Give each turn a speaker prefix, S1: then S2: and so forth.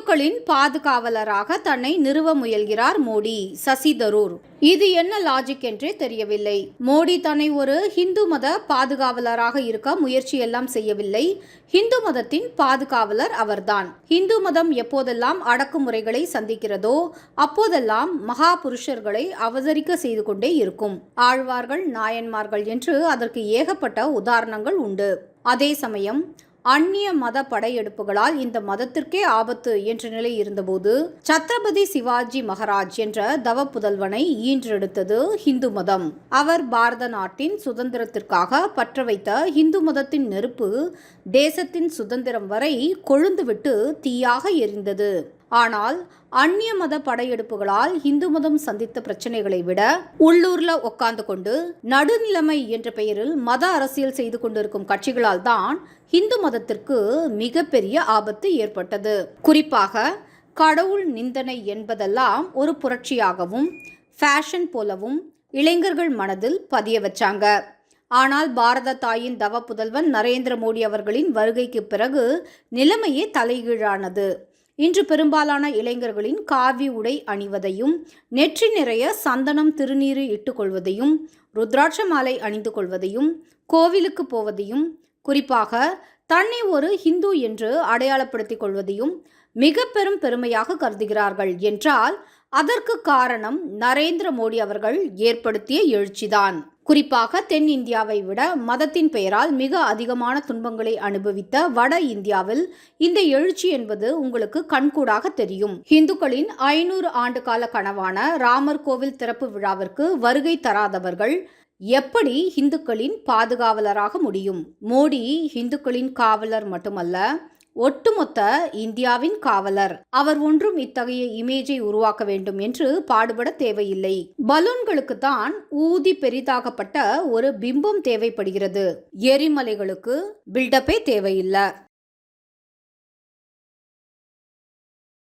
S1: இந்துக்களின் பாதுகாவலராக தன்னை நிறுவ முயல்கிறார் மோடி. சசி தரூர். இது என்ன லாஜிக் என்றே தெரியவில்லை. மோடி தன்னை ஒரு ஹிந்து மத பாதுகாவலராக இருக்க முயற்சியெல்லாம் செய்யவில்லை. ஹிந்து மதத்தின் பாதுகாவலர் அவர்தான். ஹிந்து மதம் எப்போதெல்லாம் அடக்குமுறைகளை சந்திக்கிறதோ அப்போதெல்லாம் மகா புருஷர்களை அவதரிக்க செய்து கொண்டே இருக்கும். ஆழ்வார்கள், நாயன்மார்கள் என்று அதற்கு ஏகப்பட்ட உதாரணங்கள் உண்டு. அதே சமயம் அந்நிய மத படையெடுப்புகளால் இந்த மதத்திற்கே ஆபத்து என்ற நிலை இருந்தபோது சத்ரபதி சிவாஜி மகாராஜ் என்ற தவ புதல்வனை ஈன்றெடுத்தது ஹிந்து மதம். அவர் பாரத நாட்டின் சுதந்திரத்திற்காக பற்ற வைத்த ஹிந்து மதத்தின் நெருப்பு தேசத்தின் சுதந்திரம் வரை கொழுந்துவிட்டு தீயாக எரிந்தது. ஆனால் அந்நிய மத படையெடுப்புகளால் இந்து மதம் சந்தித்த பிரச்சனைகளை விட உள்ளூர்ல உட்கார்ந்து கொண்டு நடுநிலைமை என்ற பெயரில் மத அரசியல் செய்து கொண்டிருக்கும் கட்சிகளால் தான் இந்து மதத்திற்கு மிகப்பெரிய ஆபத்து ஏற்பட்டது. குறிப்பாக கடவுள் நிந்தனை என்பதெல்லாம் ஒரு புரட்சியாகவும் ஃபேஷன் போலவும் இளைஞர்கள் மனதில் பதிய வச்சாங்க. ஆனால் பாரத தாயின் தவ புதல்வன் நரேந்திர மோடி அவர்களின் வருகைக்கு பிறகு நிலைமையே தலைகீழானது. இன்று பெரும்பாலான இளைஞர்களின் காவி உடை அணிவதையும், நெற்றி நிறைய சந்தனம் திருநீறு இட்டுக்கொள்வதையும், ருத்ராட்ச மாலை அணிந்து கொள்வதையும், கோவிலுக்கு போவதையும், குறிப்பாக தன்னை ஒரு ஹிந்து என்று அடையாளப்படுத்திக் கொள்வதையும் மிக பெரும் பெருமையாக கருதுகிறார்கள் என்றால் அதற்கு காரணம் நரேந்திர மோடி அவர்கள் ஏற்படுத்திய எழுச்சிதான். குறிப்பாக தென் இந்தியாவை விட மதத்தின் பெயரால் மிக அதிகமான துன்பங்களை அனுபவித்த வட இந்தியாவில் இந்த எழுச்சி என்பது உங்களுக்கு கண்கூடாக தெரியும். இந்துக்களின் 500 ஆண்டு கால கனவான ராமர் கோவில் திறப்பு விழாவிற்கு வருகை தராதவர்கள் எப்படி இந்துக்களின் பாதுகாவலராக முடியும்? மோடி இந்துக்களின் காவலர் மட்டுமல்ல, ஒட்டுமொத்த இந்தியாவின் காவலர். அவர் ஒன்றும் இத்தகைய இமேஜை உருவாக்க வேண்டும் என்று பாடுபட தேவையில்லை. பலூன்களுக்கு தான் ஊதி பெரிதாகப்பட்ட ஒரு பிம்பம் தேவைப்படுகிறது. எரிமலைகளுக்கு பில்டப்பே தேவையில்லை.